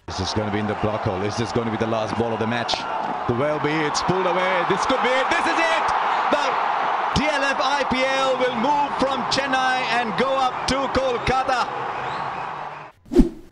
This is going to be in the block hole. Is this going to be the last ball of the match? Could well be. It's pulled away. This could be it. This is it. The DLF IPL will move from Chennai and go up to Kolkata.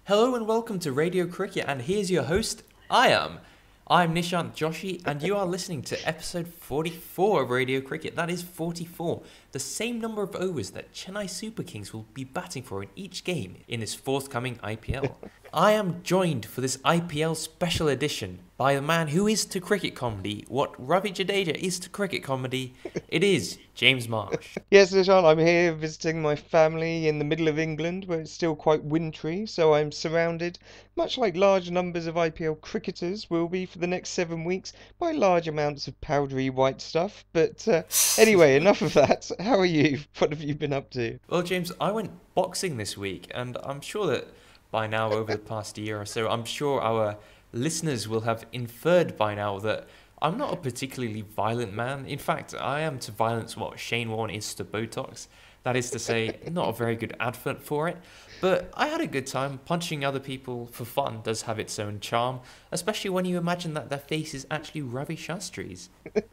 Hello and welcome to Radio Cricket, and here's your host, I'm Nishant Joshi, and you are listening to episode 44 of Radio Cricket. That is 44, the same number of overs that Chennai Super Kings will be batting for in each game in this forthcoming IPL. I am joined for this IPL special edition by the man who is to cricket comedy what Ravi Jadeja is to cricket comedy. It is James Marsh. Yes, Nishant, I'm here visiting my family in the middle of England where it's still quite wintry, so I'm surrounded, much like large numbers of IPL cricketers will be for the next 7 weeks, by large amounts of powdery white stuff. But anyway, enough of that. How are you? What have you been up to? Well, James, I went boxing this week, and I'm sure that by now, over the past year or so, I'm sure our listeners will have inferred by now that I'm not a particularly violent man. In fact, I am to violence what Shane Warne is to Botox. That is to say, not a very good advert for it. But I had a good time. Punching other people for fun does have its own charm, especially when you imagine that their face is actually Ravi Shastri's.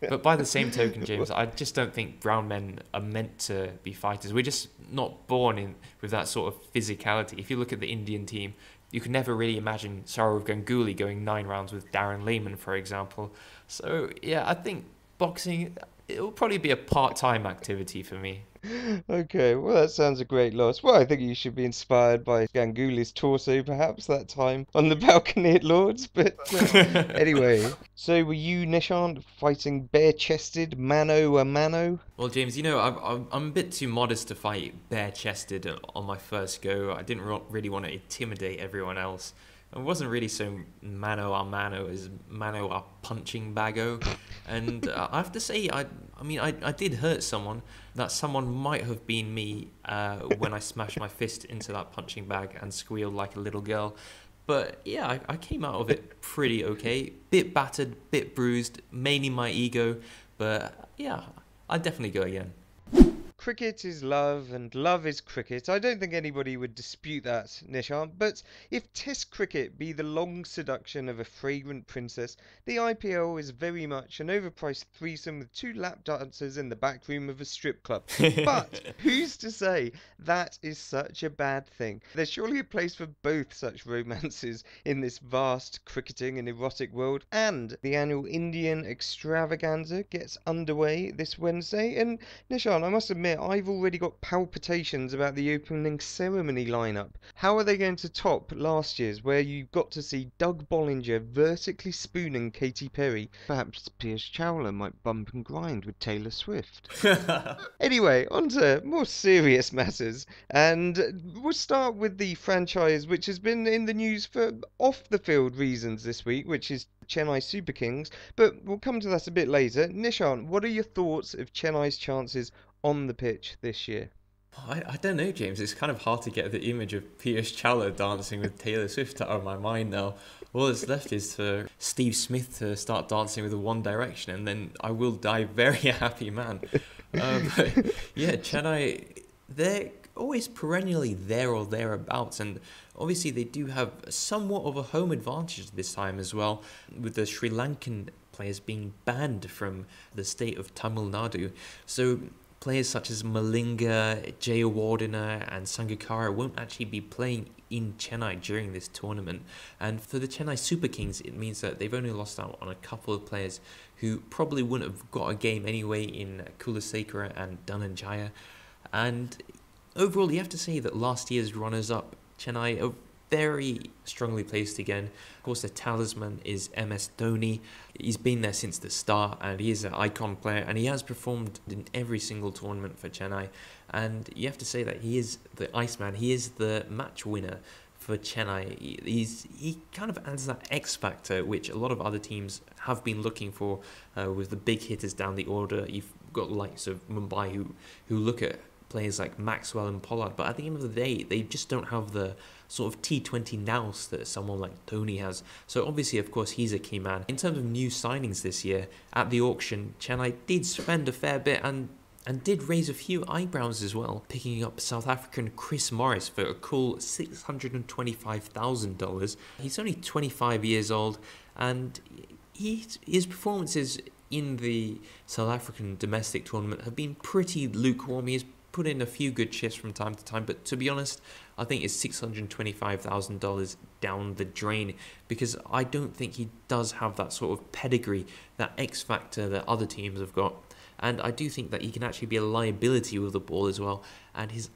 But by the same token, James, I just don't think brown men are meant to be fighters. We're just not born with that sort of physicality. If you look at the Indian team, you can never really imagine Sourav Ganguly going 9 rounds with Darren Lehmann, for example. So, yeah, I think boxing, it'll probably be a part-time activity for me. Okay, well that sounds a great loss. Well, I think you should be inspired by Ganguly's torso perhaps that time on the balcony at Lord's, but anyway. So were you, Nishant, fighting bare-chested, mano a mano? Well, James, you know, I'm a bit too modest to fight bare-chested on my first go. I didn't really want to intimidate everyone else. It wasn't really so mano a mano as mano a punching bago. And I have to say, I did hurt someone. That someone might have been me when I smashed my fist into that punching bag and squealed like a little girl. But yeah, I came out of it pretty okay. Bit battered, bit bruised, mainly my ego. But yeah, I'd definitely go again. Cricket is love, and love is cricket. I don't think anybody would dispute that, Nishant. But if Test cricket be the long seduction of a fragrant princess, the IPL is very much an overpriced threesome with 2 lap dancers in the back room of a strip club. But who's to say that is such a bad thing? There's surely a place for both such romances in this vast cricketing and erotic world. And the annual Indian Extravaganza gets underway this Wednesday. And Nishant, I must admit, I've already got palpitations about the opening ceremony lineup. How are they going to top last year's, where you got to see Doug Bollinger vertically spooning Katy Perry? Perhaps Piyush Chawla might bump and grind with Taylor Swift. Anyway, on to more serious matters, and we'll start with the franchise which has been in the news for off-the-field reasons this week, which is Chennai Super Kings, but we'll come to that a bit later. Nishant, what are your thoughts of Chennai's chances on the pitch this year? I don't know, James. It's kind of hard to get the image of Piyush Chawla dancing with Taylor Swift out of my mind now. All that's left is for Steve Smith to start dancing with the One Direction, and then I will die very happy man. But yeah, Chennai, they're always perennially there or thereabouts, and obviously they do have somewhat of a home advantage this time as well, with the Sri Lankan players being banned from the state of Tamil Nadu. So players such as Malinga, Jayawardena and Sangakkara won't actually be playing in Chennai during this tournament. And for the Chennai Super Kings, it means that they've only lost out on a couple of players who probably wouldn't have got a game anyway in Kulasekara and Dhananjaya. And overall, you have to say that last year's runners-up, Chennai, are very strongly placed again. Of course, the talisman is MS Dhoni. He's been there since the start, and he is an icon player, and he has performed in every single tournament for Chennai. And you have to say that he is the Iceman. He is the match winner for Chennai. He kind of adds that X factor, which a lot of other teams have been looking for with the big hitters down the order. You've got the likes of Mumbai who look at players like Maxwell and Pollard, but at the end of the day, they just don't have the sort of T20 nous that someone like Dhoni has. So obviously, of course, he's a key man. In terms of new signings this year, at the auction, Chennai did spend a fair bit, and and did raise a few eyebrows as well, picking up South African Chris Morris for a cool $625,000. He's only 25 years old, and his performances in the South African domestic tournament have been pretty lukewarm. He's put in a few good shifts from time to time, but to be honest, I think it's $625,000 down the drain, because I don't think he does have that sort of pedigree, that X factor that other teams have got. And I do think that he can actually be a liability with the ball as well, and his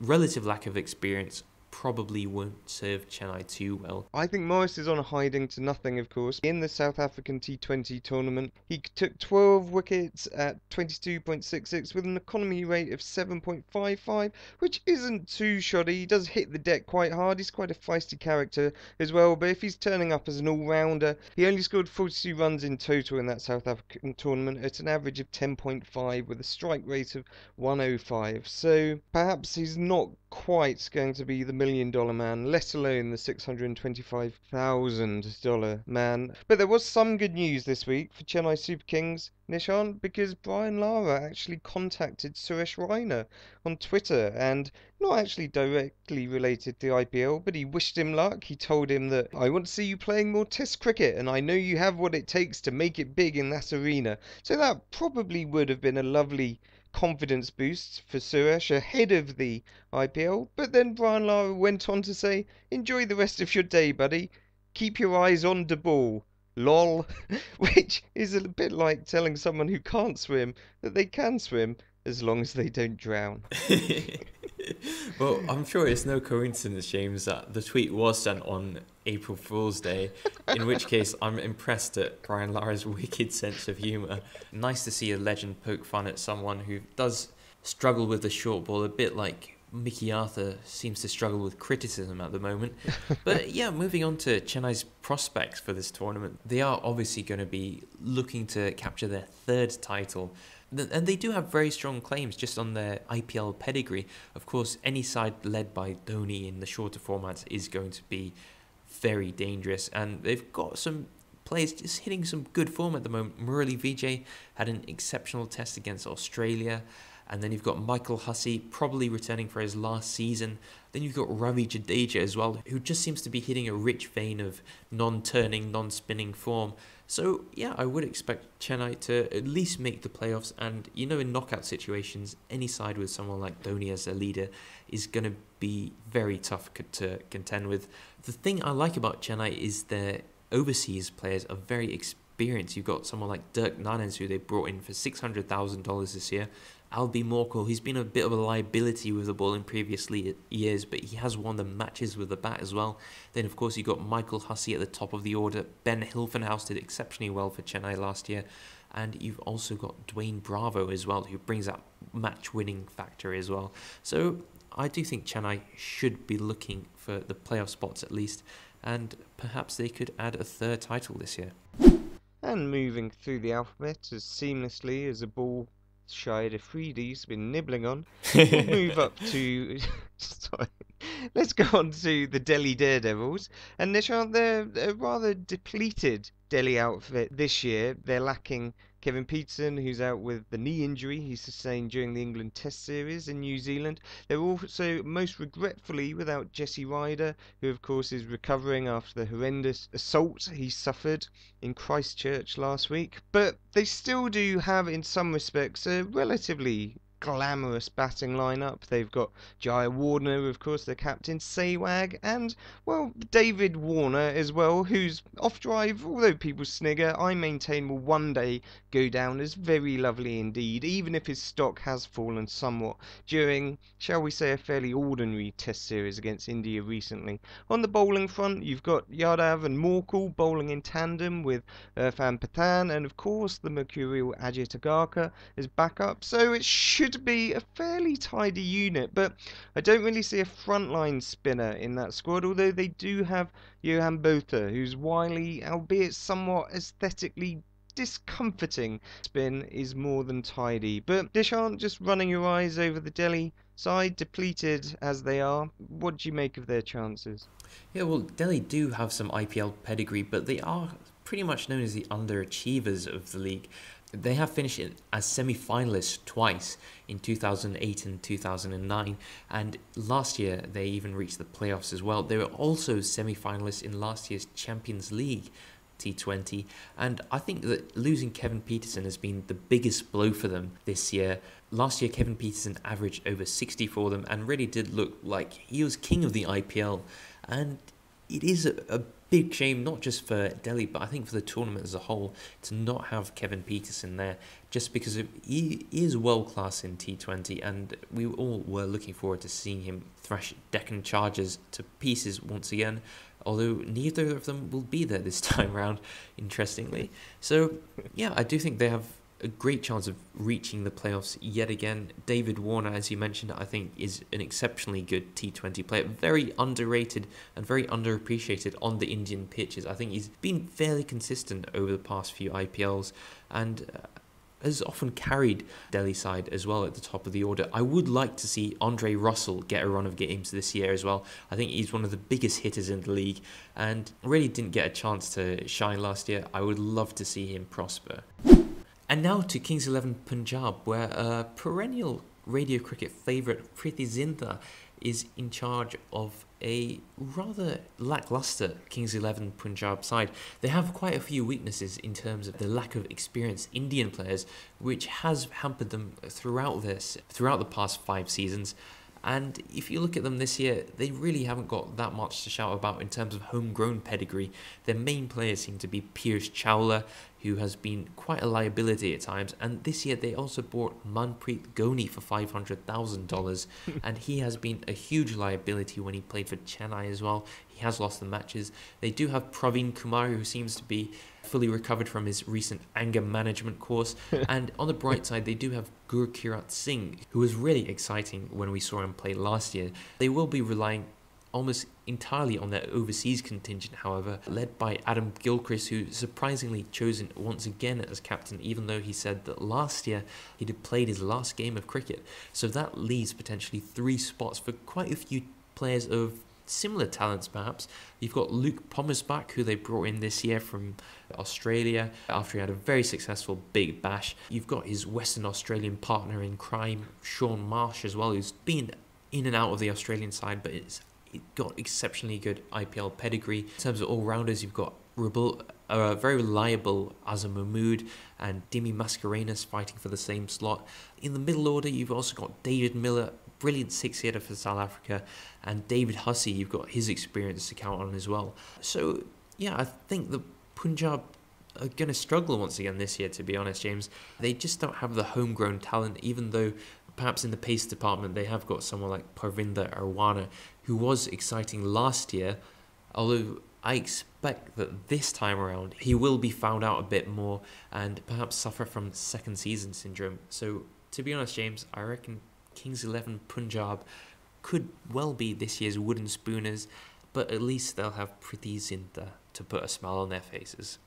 relative lack of experience probably won't serve Chennai too well. I think Morris is on a hiding to nothing, of course. In the South African T20 tournament, he took 12 wickets at 22.66 with an economy rate of 7.55, which isn't too shoddy. He does hit the deck quite hard. He's quite a feisty character as well, but if he's turning up as an all-rounder, he only scored 42 runs in total in that South African tournament at an average of 10.5 with a strike rate of 105. So perhaps he's not quite going to be the $1 million man, let alone the $625,000 man. But there was some good news this week for Chennai Super Kings, Nishant, because Brian Lara actually contacted Suresh Raina on Twitter, and not actually directly related to the IPL, but he wished him luck. He told him that, "I want to see you playing more Test cricket, and I know you have what it takes to make it big in that arena." So that probably would have been a lovely confidence boost for Suresh ahead of the IPL. But then Brian Lara went on to say, "Enjoy the rest of your day, buddy. Keep your eyes on the ball. Lol." Which is a bit like telling someone who can't swim that they can swim as long as they don't drown. Well, I'm sure it's no coincidence, James, that the tweet was sent on April Fool's Day, in which case I'm impressed at Brian Lara's wicked sense of humour. Nice to see a legend poke fun at someone who does struggle with the short ball, a bit like Mickey Arthur seems to struggle with criticism at the moment. But yeah, moving on to Chennai's prospects for this tournament. They are obviously going to be looking to capture their third title. And they do have very strong claims just on their IPL pedigree. Of course, any side led by Dhoni in the shorter formats is going to be very dangerous. And they've got some players just hitting some good form at the moment. Murali Vijay had an exceptional test against Australia. And then you've got Michael Hussey probably returning for his last season. Then you've got Ravi Jadeja as well, who just seems to be hitting a rich vein of non-turning, non-spinning form. So yeah, I would expect Chennai to at least make the playoffs. And you know, in knockout situations, any side with someone like Dhoni as a leader is going to be very tough to contend with. The thing I like about Chennai is their overseas players are very experienced. You've got someone like Dirk Nanens, who they brought in for $600,000 this year. Albie Morkel, he's been a bit of a liability with the ball in previous years, but he has won the matches with the bat as well. Then, of course, you got Michael Hussey at the top of the order. Ben Hilfenhaus did exceptionally well for Chennai last year. And you've also got Dwayne Bravo as well, who brings that match-winning factor as well. So I do think Chennai should be looking for the playoff spots at least, and perhaps they could add a third title this year. And moving through the alphabet as seamlessly as a ball Shide Afridi's been nibbling on, we'll move up to sorry, let's go on to the Delhi Daredevils. And Nishant, they're a rather depleted Delhi outfit this year. They're lacking Kevin Peterson, who's out with the knee injury he sustained during the England Test Series in New Zealand. They're also most regretfully without Jesse Ryder, who of course is recovering after the horrendous assault he suffered in Christchurch last week. But they still do have, in some respects, a relatively glamorous batting lineup. They've got Jaya Warner, of course, their captain, Sehwag, and, well, David Warner as well, who's off drive, although people snigger, I maintain will one day go down as very lovely indeed, even if his stock has fallen somewhat during, shall we say, a fairly ordinary test series against India recently. On the bowling front, you've got Yadav and Morkel bowling in tandem with Irfan Pathan, and of course the mercurial Ajit Agarkar as backup, so it should be a fairly tidy unit. But I don't really see a frontline spinner in that squad, although they do have Johan Botha, whose wily, albeit somewhat aesthetically discomforting spin is more than tidy. But Dishant, just running your eyes over the Delhi side, depleted as they are, what do you make of their chances? Yeah, well, Delhi do have some IPL pedigree, but they are pretty much known as the underachievers of the league. They have finished as semi-finalists twice in 2008 and 2009, and last year they even reached the playoffs as well. They were also semi-finalists in last year's Champions League T20, and I think that losing Kevin Peterson has been the biggest blow for them this year. Last year, Kevin Peterson averaged over 60 for them and really did look like he was king of the IPL, and it is a big shame, not just for Delhi, but I think for the tournament as a whole, to not have Kevin Peterson there, just because he is world-class in T20, and we all were looking forward to seeing him thrash Deccan Chargers to pieces once again, although neither of them will be there this time round, interestingly. So, yeah, I do think they have a great chance of reaching the playoffs yet again. David Warner, as you mentioned, I think is an exceptionally good T20 player, very underrated and very underappreciated on the Indian pitches. I think he's been fairly consistent over the past few IPLs and has often carried Delhi side as well at the top of the order. I would like to see Andre Russell get a run of games this year as well. I think he's one of the biggest hitters in the league and really didn't get a chance to shine last year. I would love to see him prosper. And now to Kings 11 Punjab, where a perennial radio cricket favourite Preity Zinta is in charge of a rather lacklustre Kings 11 Punjab side. They have quite a few weaknesses in terms of the lack of experienced Indian players, which has hampered them throughout the past 5 seasons. And if you look at them this year, they really haven't got that much to shout about in terms of homegrown pedigree. Their main players seem to be Piyush Chawla, who has been quite a liability at times, and this year they also bought Manpreet Ghoni for $500,000, and he has been a huge liability when he played for Chennai as well. He has lost the matches. They do have Praveen Kumar, who seems to be fully recovered from his recent anger management course, and on the bright side they do have Gurkirat Singh, who was really exciting when we saw him play last year. They will be relying almost entirely on their overseas contingent, however, led by Adam Gilchrist, who surprisingly chosen once again as captain, even though he said that last year he'd have played his last game of cricket. So that leaves potentially 3 spots for quite a few players of similar talents perhaps. You've got Luke Pommersbach, who they brought in this year from Australia after he had a very successful Big Bash. You've got his Western Australian partner in crime, Sean Marsh, as well, who's been in and out of the Australian side, but it got exceptionally good IPL pedigree. In terms of all-rounders, you've got very reliable Azam Mahmood and Dimi Mascarenas fighting for the same slot. In the middle order, you've also got David Miller, brilliant 6-hitter for South Africa, and David Hussey, you've got his experience to count on as well. So, yeah, I think the Punjab are going to struggle once again this year, to be honest, James. They just don't have the homegrown talent, even though perhaps in the pace department they have got someone like Parvinder Arwana, who was exciting last year, although I expect that this time around he will be found out a bit more and perhaps suffer from second season syndrome. So, to be honest, James, I reckon Kings 11 Punjab could well be this year's wooden spooners, but at least they'll have Preity Zinta to put a smile on their faces.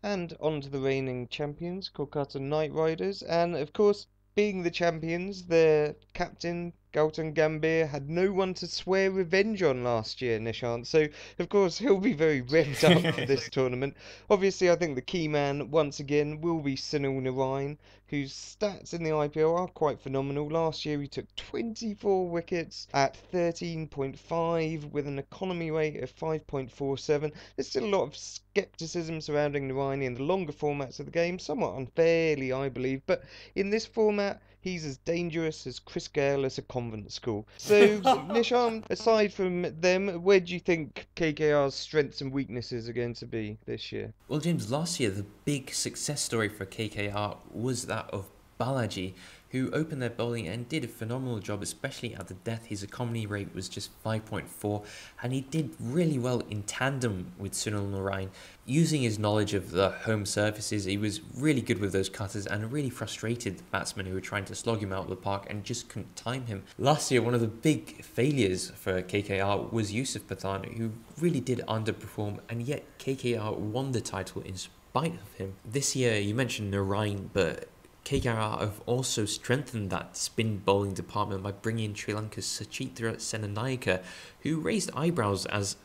And on to the reigning champions, Kolkata Knight Riders, and of course, being the champions, their captain, Gautam Gambhir, had no one to swear revenge on last year, Nishant. So, of course, he'll be very revved up for this tournament. Obviously, I think the key man, once again, will be Sunil Narine, whose stats in the IPL are quite phenomenal. Last year, he took 24 wickets at 13.5 with an economy rate of 5.47. There's still a lot of scepticism surrounding Narine in the longer formats of the game, somewhat unfairly, I believe. But in this format, he's as dangerous as Chris Gale as a convent school. So, Nishan, aside from them, where do you think KKR's strengths and weaknesses are going to be this year? Well, James, last year the big success story for KKR was that of Balaji, who opened their bowling and did a phenomenal job, especially at the death. His economy rate was just 5.4, and he did really well in tandem with Sunil Narine. Using his knowledge of the home surfaces, he was really good with those cutters and really frustrated the batsmen who were trying to slog him out of the park and just couldn't time him. Last year, one of the big failures for KKR was Yusuf Pathan, who really did underperform, and yet KKR won the title in spite of him. This year, you mentioned Narine, but KKR have also strengthened that spin bowling department by bringing in Sri Lanka's Sachitra Senanayake, who raised eyebrows as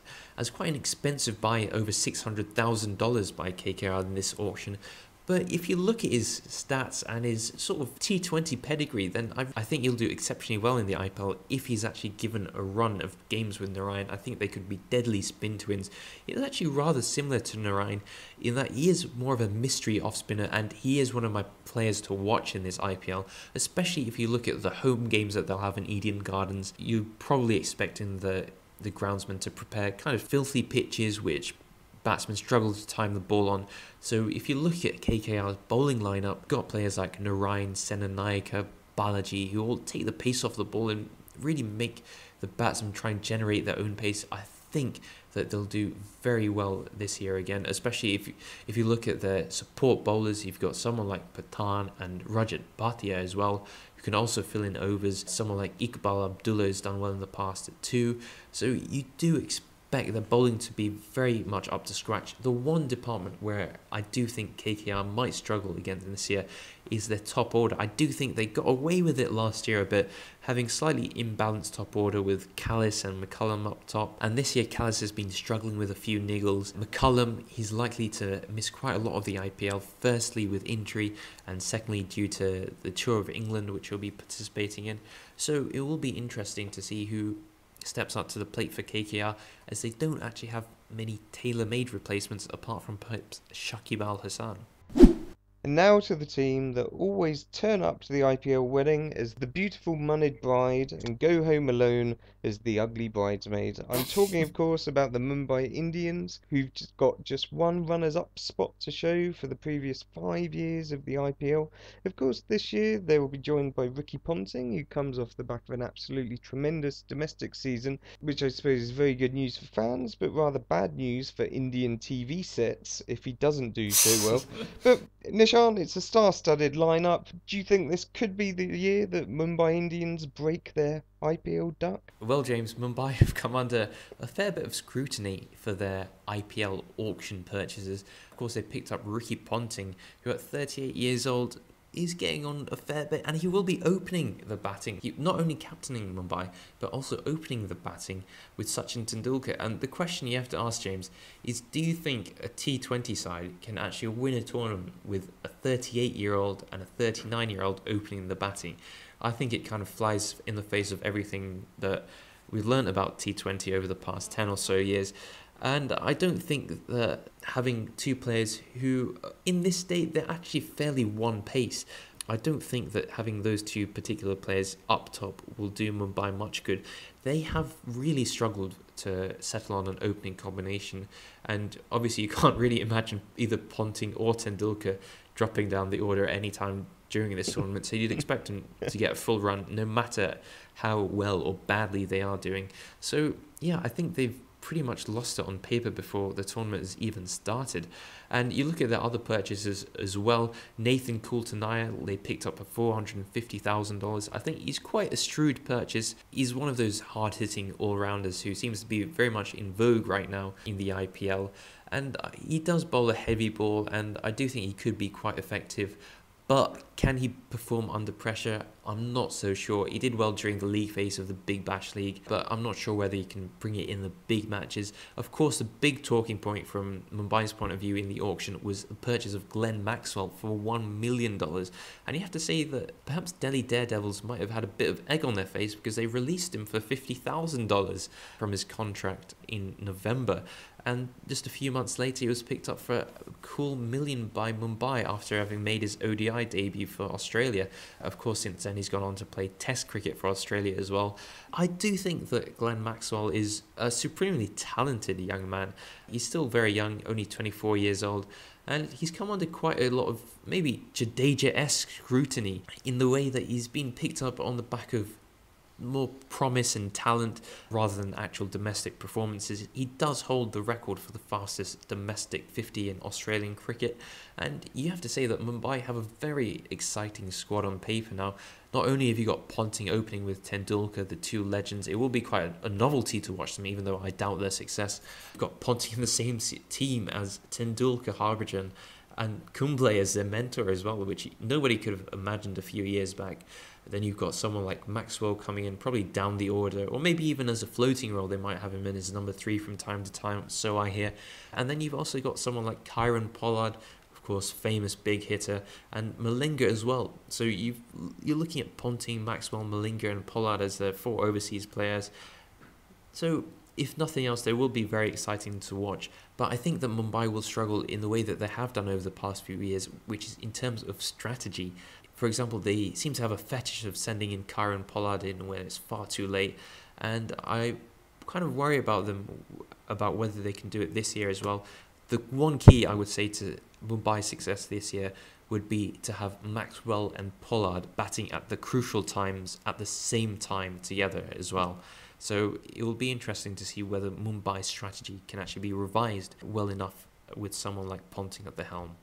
quite an expensive buy, over $600,000 by KKR in this auction. But if you look at his stats and his sort of T20 pedigree, then I think he'll do exceptionally well in the IPL if he's actually given a run of games with Narayan. I think they could be deadly spin twins. It's actually rather similar to Narayan in that he is more of a mystery off-spinner, and he is one of my players to watch in this IPL, especially if you look at the home games that they'll have in Eden Gardens. You're probably expecting the groundsman to prepare kind of filthy pitches which batsmen struggle to time the ball on. So if you look at KKR's bowling lineup, got players like Narayan, Senanayaka, Balaji, who all take the pace off the ball and really make the batsmen try and generate their own pace. I think that they'll do very well this year again, especially if you look at their support bowlers. You've got someone like Pathan and Rajat Bhatia as well, who can also fill in overs. Someone like Iqbal Abdullah has done well in the past too. So you do expect the bowling to be very much up to scratch. The one department where I do think KKR might struggle against this year is their top order. I do think they got away with it last year a bit, having slightly imbalanced top order with Callis and McCullum up top. And this year Callis has been struggling with a few niggles. McCullum, he's likely to miss quite a lot of the IPL, firstly with injury and secondly due to the Tour of England, which he'll be participating in. So it will be interesting to see who steps up to the plate for KKR, as they don't actually have many tailor-made replacements apart from perhaps Shakib Al Hasan. And now to the team that always turn up to the IPL wedding as the beautiful moneyed bride and go home alone as the ugly bridesmaid. I'm talking, of course, about the Mumbai Indians, who've got just one runners-up spot to show for the previous 5 years of the IPL. Of course, this year they will be joined by Ricky Ponting, who comes off the back of an absolutely tremendous domestic season, which I suppose is very good news for fans, but rather bad news for Indian TV sets if he doesn't do so well. But Nishan, it's a star-studded lineup. Do you think this could be the year that Mumbai Indians break their IPL duck? Well, James, Mumbai have come under a fair bit of scrutiny for their IPL auction purchases. Of course, they picked up Ricky Ponting, who at 38 years old is getting on a fair bit, and he will be opening the batting. Not only captaining Mumbai, but also opening the batting with Sachin Tendulkar. And the question you have to ask, James, is do you think a T20 side can actually win a tournament with a 38-year-old and a 39-year-old opening the batting? I think it kind of flies in the face of everything that we've learned about T20 over the past 10 or so years. And I don't think that having two players who, in this state, they're actually fairly one pace. I don't think that having those two particular players up top will do Mumbai much good. They have really struggled to settle on an opening combination. And obviously you can't really imagine either Ponting or Tendulkar dropping down the order at any time during this tournament. So you'd expect them to get a full run no matter how well or badly they are doing. So yeah, I think they've pretty much lost it on paper before the tournament has even started. And you look at the other purchases as well. Nathan Coulter-Naya, they picked up for $450,000. I think he's quite a shrewd purchase. He's one of those hard-hitting all-rounders who seems to be very much in vogue right now in the IPL. And he does bowl a heavy ball, and I do think he could be quite effective. But can he perform under pressure? I'm not so sure. He did well during the league phase of the Big Bash League, but I'm not sure whether he can bring it in the big matches. Of course, the big talking point from Mumbai's point of view in the auction was the purchase of Glenn Maxwell for $1 million. And you have to say that perhaps Delhi Daredevils might have had a bit of egg on their face because they released him for $50,000 from his contract in November. And just a few months later, he was picked up for a cool $1 million by Mumbai after having made his ODI debut for Australia. Of course, since then, he's gone on to play Test cricket for Australia as well. I do think that Glenn Maxwell is a supremely talented young man. He's still very young, only 24 years old. And he's come under quite a lot of maybe Jadeja-esque scrutiny in the way that he's been picked up on the back of more promise and talent rather than actual domestic performances. He does hold the record for the fastest domestic 50 in Australian cricket, and you have to say that Mumbai have a very exciting squad on paper now. Not only have you got Ponting opening with Tendulkar, the two legends, it will be quite a novelty to watch them, even though I doubt their success. You've got Ponting in the same team as Tendulkar, Harbhajan, and Kumble as their mentor as well, which nobody could have imagined a few years back. Then you've got someone like Maxwell coming in, probably down the order, or maybe even as a floating role. They might have him in as number 3 from time to time, so I hear. And then you've also got someone like Kieron Pollard. Of course, famous big hitter, and Malinga as well. So you're looking at Ponting, Maxwell, Malinga and Pollard as the 4 overseas players. So if nothing else, they will be very exciting to watch. But I think that Mumbai will struggle in the way that they have done over the past few years, which is in terms of strategy. For example, they seem to have a fetish of sending in Kieron Pollard in when it's far too late. And I kind of worry about them, about whether they can do it this year as well. The one key, I would say, to Mumbai's success this year would be to have Maxwell and Pollard batting at the crucial times at the same time together as well. So it will be interesting to see whether Mumbai's strategy can actually be revised well enough with someone like Ponting at the helm.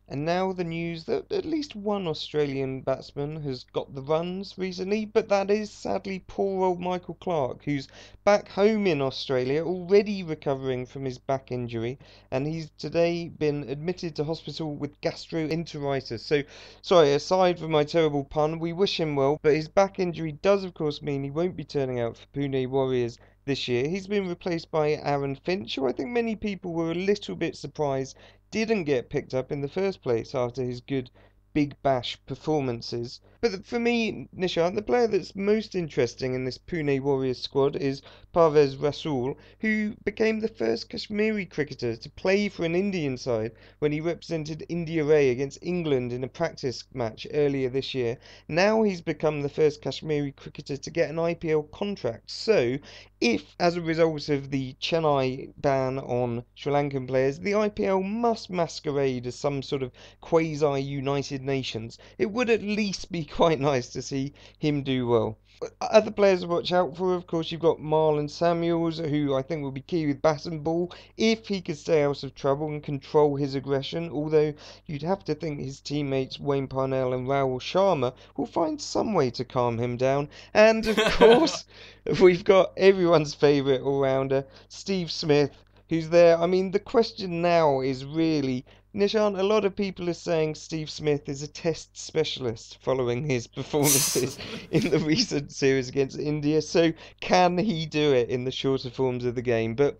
And now the news that at least one Australian batsman has got the runs recently, but that is sadly poor old Michael Clarke, who's back home in Australia, already recovering from his back injury, and he's today been admitted to hospital with gastroenteritis. So, sorry, aside from my terrible pun, we wish him well, but his back injury does of course mean he won't be turning out for Pune Warriors this year. He's been replaced by Aaron Finch, who I think many people were a little bit surprised didn't get picked up in the first place after his good Big Bash performances. But for me, Nishant, the player that's most interesting in this Pune Warriors squad is Parvez Rasool, who became the first Kashmiri cricketer to play for an Indian side when he represented India A against England in a practice match earlier this year. Now he's become the first Kashmiri cricketer to get an IPL contract. So, if, as a result of the Chennai ban on Sri Lankan players, the IPL must masquerade as some sort of quasi-United Nations, it would at least be quite nice to see him do well. Other players to watch out for, of course, you've got Marlon Samuels, who I think will be key with bat and ball if he could stay out of trouble and control his aggression, although you'd have to think his teammates Wayne Parnell and Rahul Sharma will find some way to calm him down. And of course, we've got everyone's favourite all-rounder, Steve Smith, who's there. I mean, the question now is really, Nishant, a lot of people are saying Steve Smith is a test specialist following his performances in the recent series against India. So can he do it in the shorter forms of the game? But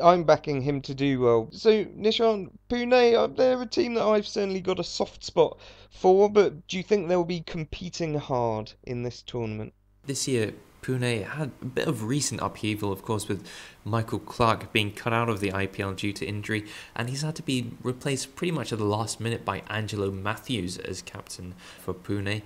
I'm backing him to do well. So Nishant, Pune, they're a team that I've certainly got a soft spot for. But do you think they'll be competing hard in this tournament? This year, Pune had a bit of recent upheaval, of course, with Michael Clarke being cut out of the IPL due to injury, and he's had to be replaced pretty much at the last minute by Angelo Matthews as captain for Pune.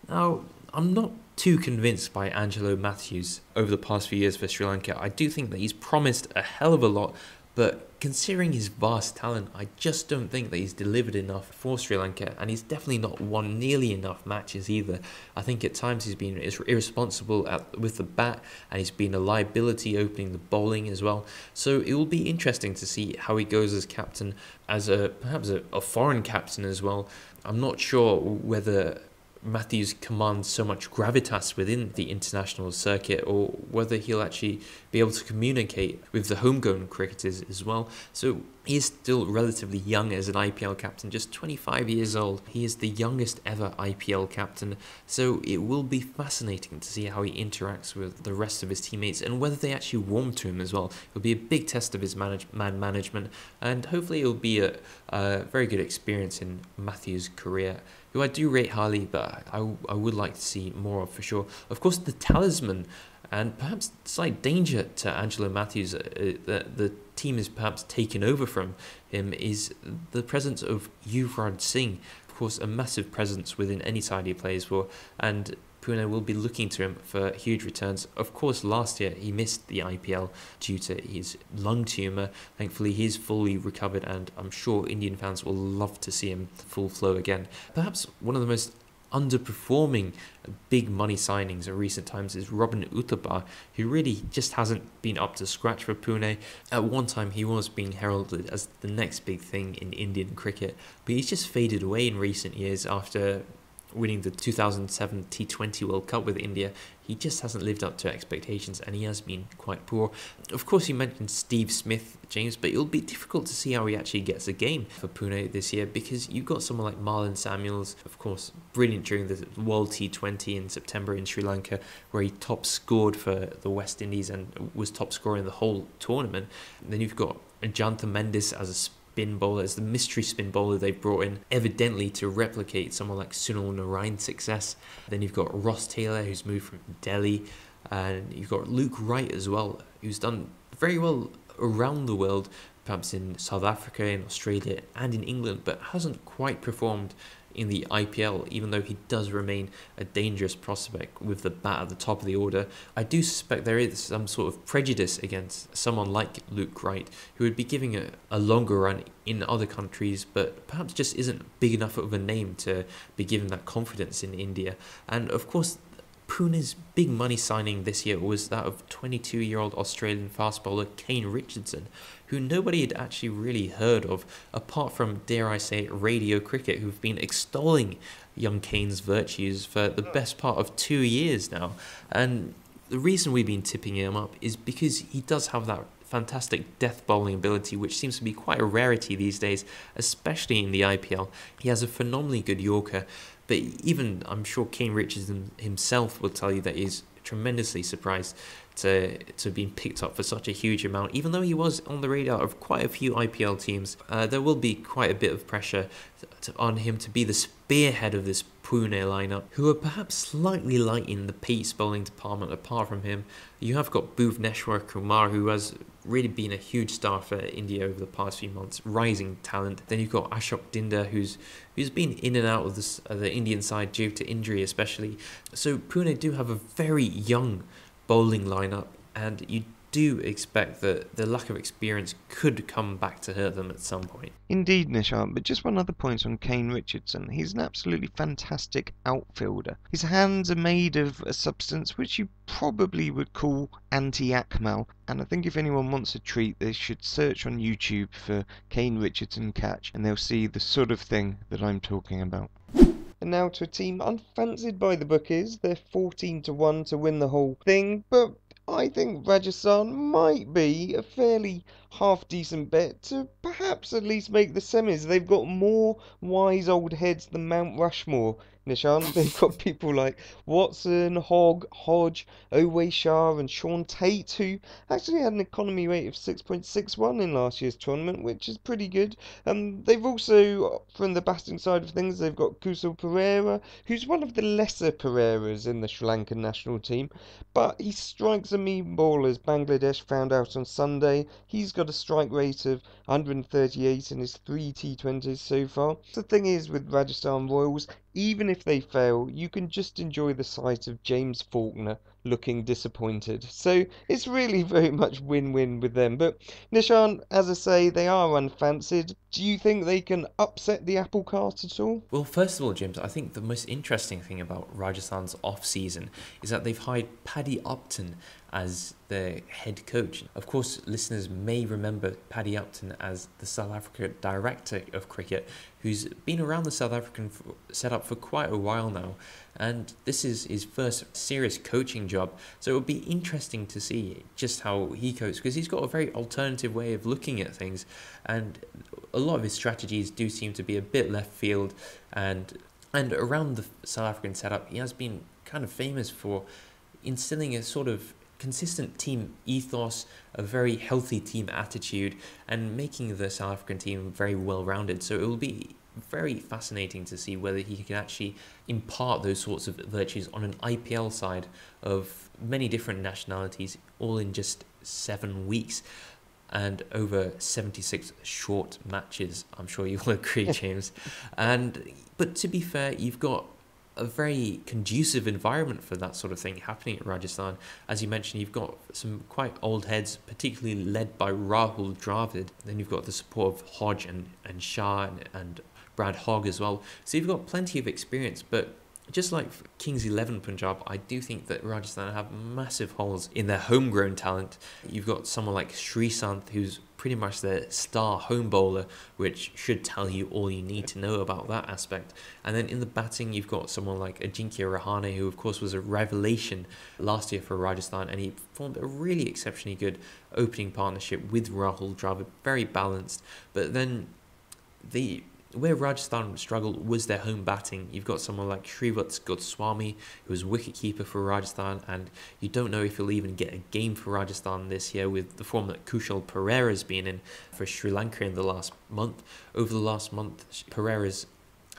Now, I'm not too convinced by Angelo Matthews over the past few years for Sri Lanka. I do think that he's promised a hell of a lot, but considering his vast talent, I just don't think that he's delivered enough for Sri Lanka, and he's definitely not won nearly enough matches either. I think at times he's been irresponsible with the bat, and he's been a liability opening the bowling as well. So it will be interesting to see how he goes as captain, as perhaps a foreign captain as well. I'm not sure whether Matthews commands so much gravitas within the international circuit, or whether he'll actually be able to communicate with the homegrown cricketers as well. So he is still relatively young as an IPL captain, just 25 years old. He is the youngest ever IPL captain, so it will be fascinating to see how he interacts with the rest of his teammates and whether they actually warm to him as well. It'll be a big test of his man management, and hopefully it'll be a very good experience in Matthews' career, who I do rate highly, but I would like to see more of for sure. Of course, the talisman and perhaps slight danger to Angelo Matthews, the team is perhaps taken over from him, is the presence of Yuvraj Singh. Of course, a massive presence within any side he plays for, and Pune will be looking to him for huge returns. Of course, last year he missed the IPL due to his lung tumour. Thankfully, he's fully recovered, and I'm sure Indian fans will love to see him full flow again. Perhaps one of the most underperforming big money signings in recent times is Robin Uthappa, who really just hasn't been up to scratch for Pune. At one time he was being heralded as the next big thing in Indian cricket, but he's just faded away in recent years after winning the 2007 T20 World Cup with India. He just hasn't lived up to expectations, and he has been quite poor. Of course, you mentioned Steve Smith, James, but it'll be difficult to see how he actually gets a game for Pune this year, because you've got someone like Marlon Samuels, of course, brilliant during the World T20 in September in Sri Lanka, where he top scored for the West Indies and was top scorer in the whole tournament. And then you've got Janta Mendes as spin bowlers, the mystery spin bowler they've brought in, evidently to replicate someone like Sunil Narayan's success. Then you've got Ross Taylor, who's moved from Delhi, and you've got Luke Wright as well, who's done very well around the world, perhaps in South Africa, in Australia, and in England, but hasn't quite performed in the IPL, even though he does remain a dangerous prospect with the bat at the top of the order. I do suspect there is some sort of prejudice against someone like Luke Wright, who would be giving a longer run in other countries, but perhaps just isn't big enough of a name to be given that confidence in India. And of course, Pune's big money signing this year was that of 22-year-old Australian fast bowler Kane Richardson, who nobody had actually really heard of, apart from, dare I say, radio cricket, who've been extolling young Kane's virtues for the best part of 2 years now. And the reason we've been tipping him up is because he does have that fantastic death bowling ability, which seems to be quite a rarity these days, especially in the IPL. He has a phenomenally good Yorker, but even I'm sure Kane Richardson himself will tell you that he's tremendously surprised to being picked up for such a huge amount. Even though he was on the radar of quite a few IPL teams, there will be quite a bit of pressure on him to be the spearhead of this Pune lineup, who are perhaps slightly light in the pace bowling department. Apart from him, you have got Bhuvneshwar Kumar, who has really been a huge star for India over the past few months, rising talent. Then you've got Ashok Dinda, who's been in and out of the Indian side due to injury especially. So Pune do have a very young bowling lineup, and you do expect that the lack of experience could come back to hurt them at some point. Indeed, Nishant, but just one other point on Kane Richardson. He's an absolutely fantastic outfielder. His hands are made of a substance which you probably would call anti-Akmal, and I think if anyone wants a treat, they should search on YouTube for Kane Richardson catch, and they'll see the sort of thing that I'm talking about. And now to a team unfancied by the bookies. They're 14-1 to win the whole thing, but I think Rajasthan might be a fairly half-decent bet to perhaps at least make the semis. They've got more wise old heads than Mount Rushmore, Nishant. They've got people like Watson, Hogg, Hodge, Owe Shah and Sean Tate, who actually had an economy rate of 6.61 in last year's tournament, which is pretty good. They've also, from the batting side of things, they've got Kusal Perera, who's one of the lesser Pereiras in the Sri Lankan national team, but he strikes a mean ball, as Bangladesh found out on Sunday. He's got a strike rate of 138 in his 3 T20s so far. The thing is with Rajasthan Royals, even if they fail, you can just enjoy the sight of James Faulkner looking disappointed. So it's really very much win-win with them. But Nishant, as I say, they are unfancied. Do you think they can upset the apple cart at all? Well, first of all, James, I think the most interesting thing about Rajasthan's off-season is that they've hired Paddy Upton as their head coach. Of course, listeners may remember Paddy Upton as the South Africa director of cricket, who's been around the South African setup for quite a while now, and this is his first serious coaching job. So it would be interesting to see just how he coaches, because he's got a very alternative way of looking at things, and a lot of his strategies do seem to be a bit left field, and around the South African setup, he has been kind of famous for instilling a sort of consistent team ethos, a very healthy team attitude, and making the South African team very well-rounded. So it will be very fascinating to see whether he can actually impart those sorts of virtues on an IPL side of many different nationalities, all in just 7 weeks and over 76 short matches. I'm sure you'll agree, James. But to be fair, you've got a very conducive environment for that sort of thing happening at Rajasthan. As you mentioned, you've got some quite old heads, particularly led by Rahul Dravid. Then you've got the support of Hodge and Shah and Brad Hogg as well. So you've got plenty of experience, but just like Kings 11 Punjab, I do think that Rajasthan have massive holes in their homegrown talent. You've got someone like Srisanth, who's pretty much their star home bowler, which should tell you all you need to know about that aspect. And then in the batting, you've got someone like Ajinkya Rahane, who of course was a revelation last year for Rajasthan, and he formed a really exceptionally good opening partnership with Rahul Dravid, very balanced. But then Where Rajasthan struggled was their home batting. You've got someone like Srivat Goswami, who was wicketkeeper for Rajasthan, and you don't know if he'll even get a game for Rajasthan this year with the form that Kushal Pereira's been in for Sri Lanka in the last month. Over the last month, Pereira's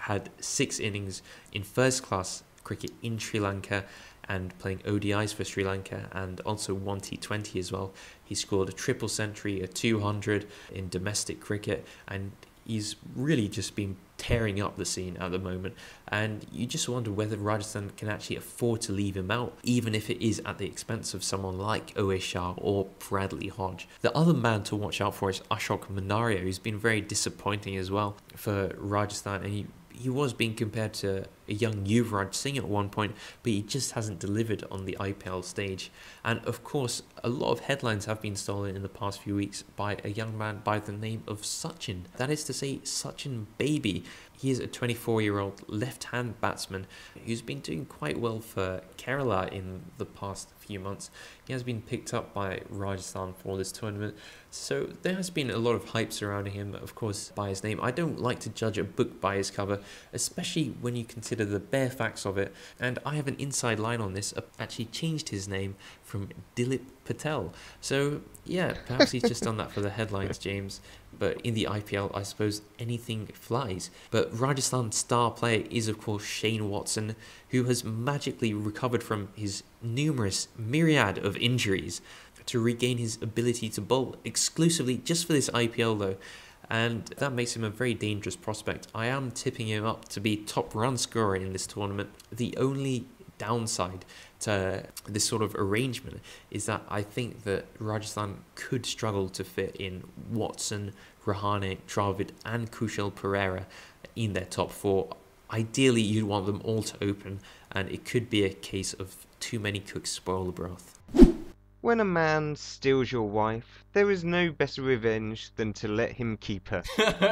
had 6 innings in first-class cricket in Sri Lanka and playing ODIs for Sri Lanka, and also 1 T20 as well. He scored a triple century, a 200 in domestic cricket, and he's really just been tearing up the scene at the moment, and you just wonder whether Rajasthan can actually afford to leave him out, even if it is at the expense of someone like Owe Shah or Bradley Hodge. The other man to watch out for is Ashok Manaria, who's been very disappointing as well for Rajasthan, and he was being compared to a young Yuvraj Singh at one point, but he just hasn't delivered on the IPL stage. And of course, a lot of headlines have been stolen in the past few weeks by a young man by the name of Sachin. That is to say, Sachin Baby. He is a 24-year-old left-hand batsman who's been doing quite well for Kerala in the past few months. He has been picked up by Rajasthan for this tournament, so there has been a lot of hype surrounding him, of course, by his name. I don't like to judge a book by his cover, especially when you consider the bare facts of it, and I have an inside line on this. Actually changed his name from Dilip Patel. So yeah, perhaps he's just done that for the headlines, James. But in the IPL, I suppose anything flies. But Rajasthan's star player is, of course, Shane Watson, who has magically recovered from his numerous myriad of injuries to regain his ability to bowl exclusively just for this IPL, though. And that makes him a very dangerous prospect. I am tipping him up to be top run scorer in this tournament. The only downside to this sort of arrangement is that I think that Rajasthan could struggle to fit in Watson, Rahane, Dravid and Kushal Pereira in their top 4. Ideally, you'd want them all to open, and it could be a case of too many cooks spoil the broth. When a man steals your wife, there is no better revenge than to let him keep her.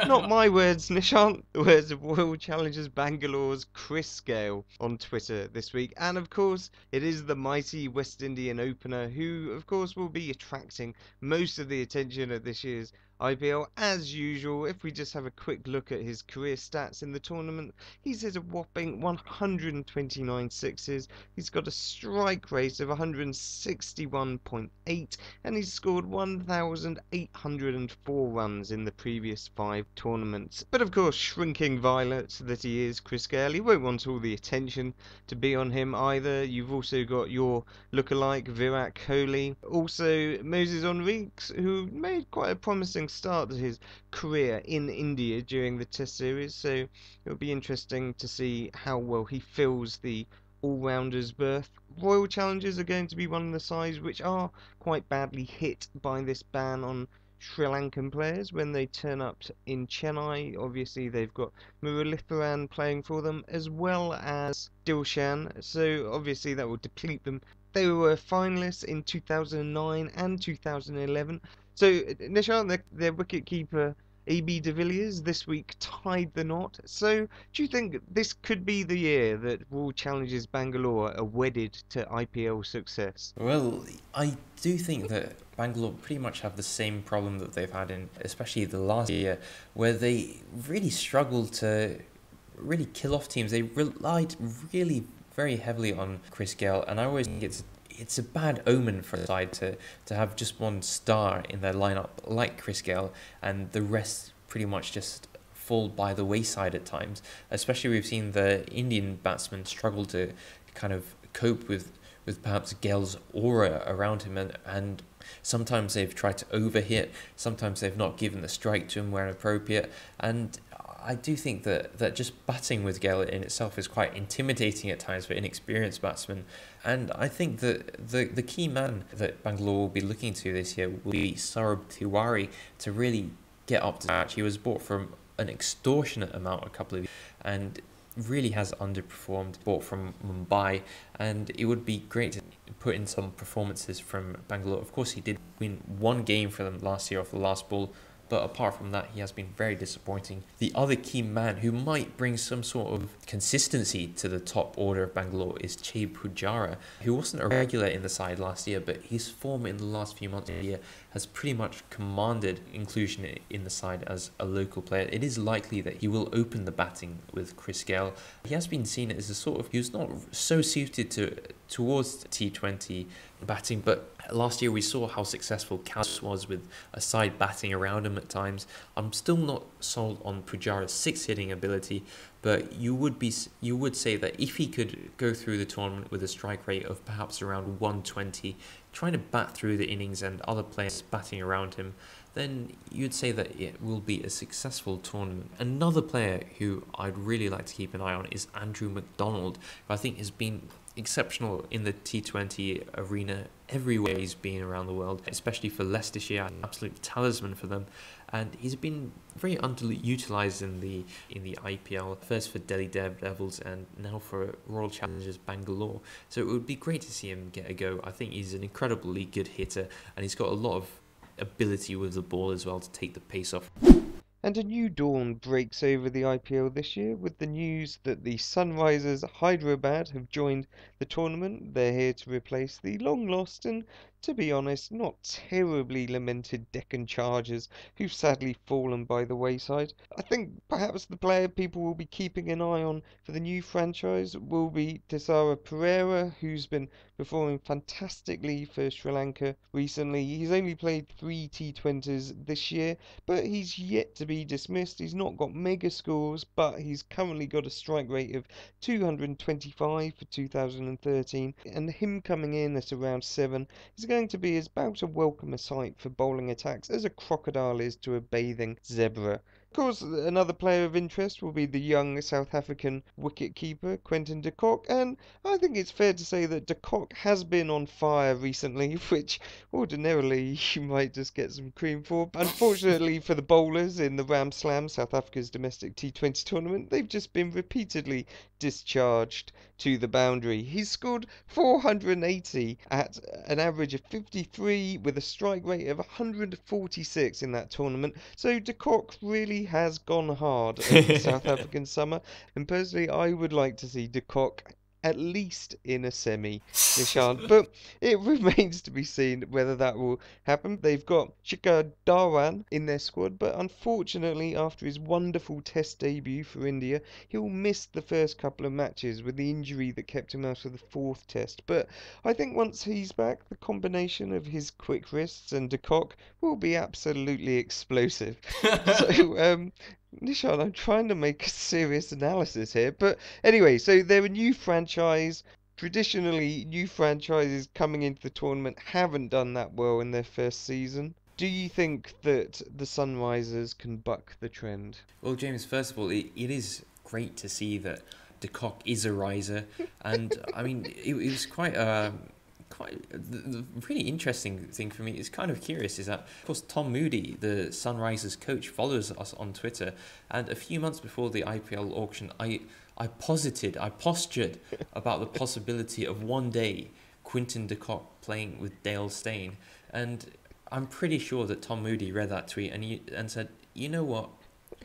Not my words, Nishant. The words of Royal Challengers Bangalore's Chris Gale on Twitter this week. And of course, it is the mighty West Indian opener who, of course, will be attracting most of the attention at this year's IPL. As usual, if we just have a quick look at his career stats in the tournament, he's hit a whopping 129 sixes, he's got a strike rate of 161.8, and he's scored 1,804 runs in the previous 5 tournaments. But of course, shrinking violet that he is, Chris Gale, he won't want all the attention to be on him either. You've also got your lookalike Virat Kohli, also Moses Enriques, who made quite a promising start to his career in India during the Test series, so it'll be interesting to see how well he fills the all-rounders berth. Royal Challengers are going to be one of the sides which are quite badly hit by this ban on Sri Lankan players when they turn up in Chennai. Obviously they've got Muralitharan playing for them as well as Dilshan, so obviously that will deplete them. They were finalists in 2009 and 2011. So, Nishant, their wicketkeeper AB de Villiers this week tied the knot. So, do you think this could be the year that Royal Challengers Bangalore are wedded to IPL success? Well, I do think that Bangalore pretty much have the same problem that they've had in especially the last year, where they really struggled to really kill off teams. They relied really very heavily on Chris Gale, and I always think it's a bad omen for a side to have just one star in their lineup like Chris Gale and the rest pretty much just fall by the wayside at times. Especially we've seen the Indian batsmen struggle to kind of cope with perhaps Gale's aura around him, and sometimes they've tried to overhit, sometimes they've not given the strike to him where appropriate, and I do think that just batting with Gale in itself is quite intimidating at times for inexperienced batsmen. And I think that the key man that Bangalore will be looking to this year will be Saurabh Tiwari to really get up to scratch. He was bought for an extortionate amount a couple of years and really has underperformed, bought from Mumbai, and it would be great to put in some performances from Bangalore. Of course, he did win one game for them last year off the last ball, but apart from that, he has been very disappointing. The other key man who might bring some sort of consistency to the top order of Bangalore is Che Pujara, who wasn't a regular in the side last year, but his form in the last few months of the year has pretty much commanded inclusion in the side as a local player. It is likely that he will open the batting with Chris Gayle. He has been seen as a sort of, he was not so suited towards T20 batting, but last year we saw how successful Cass was with a side batting around him at times. I'm still not sold on Pujara's 6-hitting ability, but you would say that if he could go through the tournament with a strike rate of perhaps around 120, trying to bat through the innings and other players batting around him, then you'd say that it will be a successful tournament. Another player who I'd really like to keep an eye on is Andrew McDonald, who I think has been exceptional in the T20 arena everywhere he's been around the world, especially for Leicestershire, an absolute talisman for them. And he's been very underutilised in the IPL, first for Delhi Daredevils and now for Royal Challengers Bangalore. So it would be great to see him get a go. I think he's an incredibly good hitter, and he's got a lot of ability with the ball as well to take the pace off. And a new dawn breaks over the IPL this year with the news that the Sunrisers Hyderabad have joined the tournament. They're here to replace the long lost and, to be honest, not terribly lamented Deccan Chargers, who've sadly fallen by the wayside. I think perhaps the player people will be keeping an eye on for the new franchise will be Tisara Pereira, who's been performing fantastically for Sri Lanka recently. He's only played 3 T20s this year, but he's yet to be dismissed. He's not got mega scores, but he's currently got a strike rate of 225 for 2013, and him coming in at around 7 is going to be about as welcome a sight for bowling attacks as a crocodile is to a bathing zebra. Of course, another player of interest will be the young South African wicket-keeper Quinton de Kock, and I think it's fair to say that de Kock has been on fire recently, which ordinarily you might just get some cream for. Unfortunately for the bowlers in the Ram Slam, South Africa's domestic T20 tournament, they've just been repeatedly discharged to the boundary. He's scored 480 at an average of 53 with a strike rate of 146 in that tournament, so de Kock really has gone hard over the South African summer, and personally I would like to see de Kock at least in a semi, Nishant. But it remains to be seen whether that will happen. They've got Shikhar Dhawan in their squad, but unfortunately after his wonderful test debut for India, he'll miss the first couple of matches with the injury that kept him out of the 4th test. But I think once he's back, the combination of his quick wrists and de Kock will be absolutely explosive. So, Nishan, I'm trying to make a serious analysis here, but anyway, so they're a new franchise. Traditionally, new franchises coming into the tournament haven't done that well in their first season. Do you think that the Sunrisers can buck the trend? Well, James, first of all, it is great to see that de Kock is a riser, and I mean, it was quite the really interesting thing for me is kind of curious is that, of course, Tom Moody, the Sunrisers coach, follows us on Twitter, and a few months before the IPL auction, I postured about the possibility of one day Quinton de Kock playing with Dale Steyn, and I'm pretty sure that Tom Moody read that tweet and said, you know what?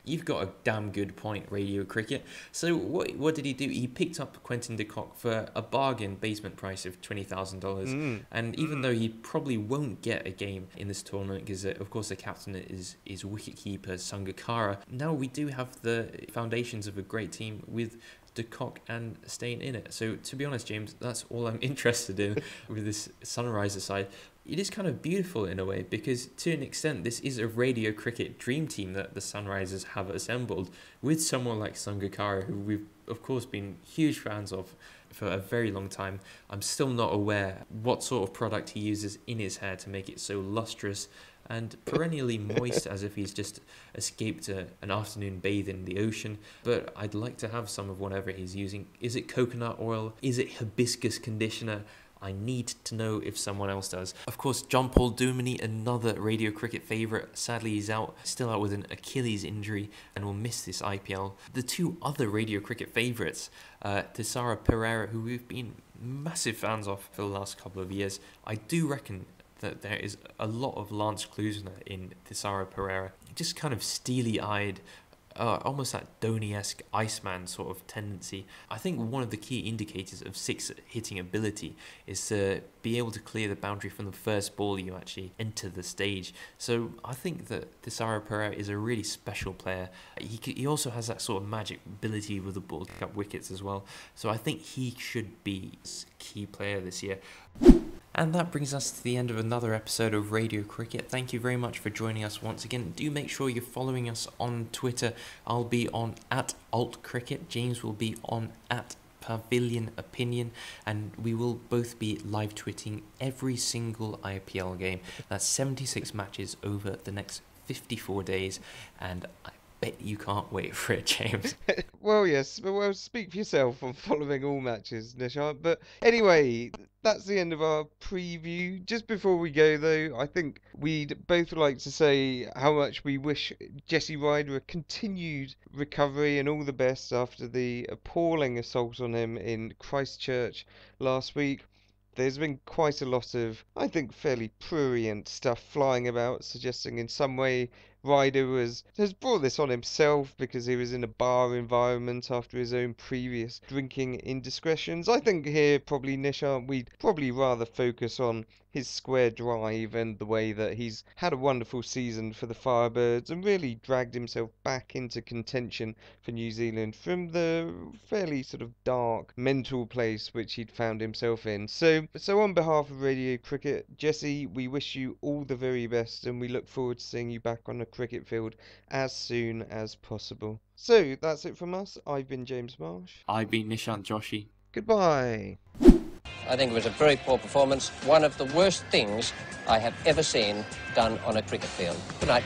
You've got a damn good point, Radio Cricket. So what did he do? He picked up Quinton de Kock for a bargain basement price of $20,000. And even though he probably won't get a game in this tournament, because of course the captain is wicketkeeper Sangakkara, now we do have the foundations of a great team with de Kock and Steyn in it. So to be honest, James, that's all I'm interested in with this Sunriser side. It is kind of beautiful in a way because to an extent this is a Radio Cricket dream team that the Sunrisers have assembled with someone like Sangakkara, who we've of course been huge fans of for a very long time. I'm still not aware what sort of product he uses in his hair to make it so lustrous and perennially moist as if he's just escaped an afternoon bathe in the ocean. But I'd like to have some of whatever he's using. Is it coconut oil? Is it hibiscus conditioner? I need to know if someone else does. Of course, John Paul Duminy, another Radio Cricket favourite. Sadly, he's still out with an Achilles injury and will miss this IPL. The two other Radio Cricket favourites, Tisara Pereira, who we've been massive fans of for the last couple of years. I do reckon that there is a lot of Lance Klusener in Tisara Pereira. Just kind of steely-eyed, almost that Dhoni-esque Iceman sort of tendency. I think one of the key indicators of six hitting ability is to be able to clear the boundary from the first ball you actually enter the stage. So I think that Thisara Pereira is a really special player. He also has that sort of magic ability with the ball to pick up wickets as well. So I think he should be a key player this year. And that brings us to the end of another episode of Radio Cricket. Thank you very much for joining us once again. Do make sure you're following us on Twitter. I'll be on @AltCricket. James will be on @PavilionOpinion. And we will both be live tweeting every single IPL game. That's 76 matches over the next 54 days. And I bet you can't wait for it, James. Well, yes. Well, speak for yourself on following all matches, Nishant. But anyway, that's the end of our preview. Just before we go, though, I think we'd both like to say how much we wish Jesse Ryder a continued recovery and all the best after the appalling assault on him in Christchurch last week. There's been quite a lot of, I think, fairly prurient stuff flying about, suggesting in some way Ryder has brought this on himself because he was in a bar environment after his own previous drinking indiscretions. I think here, probably, Nishant, we'd probably rather focus on his square drive and the way that he's had a wonderful season for the Firebirds and really dragged himself back into contention for New Zealand from the fairly sort of dark mental place which he'd found himself in. So on behalf of Radio Cricket, Jesse, we wish you all the very best and we look forward to seeing you back on the cricket field as soon as possible. So that's it from us. I've been James Marsh. I've been Nishant Joshi. Goodbye. I think it was a very poor performance, one of the worst things I have ever seen done on a cricket field. Good night.